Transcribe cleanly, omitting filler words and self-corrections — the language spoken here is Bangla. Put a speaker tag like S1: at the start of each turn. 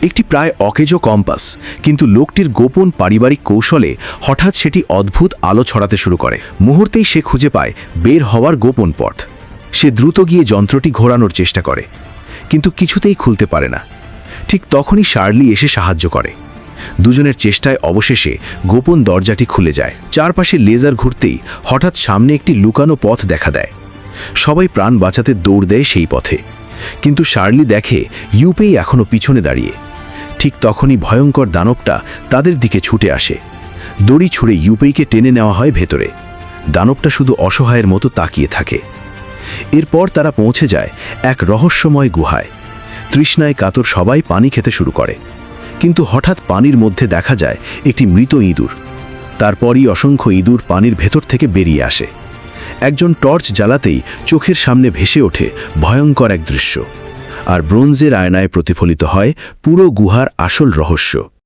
S1: একটি প্রায় অকেজো কম্পাস, কিন্তু লোকটির গোপন পারিবারিক কৌশলে হঠাৎ সেটি অদ্ভুত আলো ছড়াতে শুরু করে। মুহূর্তেই সে খুঁজে পায় বের হওয়ার গোপন পথ। সে দ্রুত গিয়ে যন্ত্রটি ঘোরানোর চেষ্টা করে, কিন্তু কিছুতেই খুলতে পারে না। ঠিক তখনই শার্লি এসে সাহায্য করে। দুজনের চেষ্টায় অবশেষে গোপন দরজাটি খুলে যায়। চারপাশে লেজার ঘুরতেই হঠাৎ সামনে একটি লুকানো পথ দেখা দেয়। সবাই প্রাণ বাঁচাতে দৌড় দেয় সেই পথে, কিন্তু শার্লি দেখে ইউপেই এখনও পিছনে দাঁড়িয়ে। ঠিক তখনই ভয়ঙ্কর দানবটা তাদের দিকে ছুটে আসে। দড়ি ছুঁড়ে ইউপেইকে টেনে নেওয়া হয় ভেতরে। দানবটা শুধু অসহায়ের মতো তাকিয়ে থাকে। এরপর তারা পৌঁছে যায় এক রহস্যময় গুহায়। তৃষ্ণায় কাতর সবাই পানি খেতে শুরু করে, কিন্তু হঠাৎ পানির মধ্যে দেখা যায় একটি মৃত ইঁদুর। তারপরই অসংখ্য ইঁদুর পানির ভেতর থেকে বেরিয়ে আসে। একজন টর্চ জ্বালাতেই চোখের সামনে ভেসে ওঠে ভয়ঙ্কর এক দৃশ্য, আর ব্রোঞ্জের আয়নায় প্রতিফলিত হয় পুরো গুহার আসল রহস্য।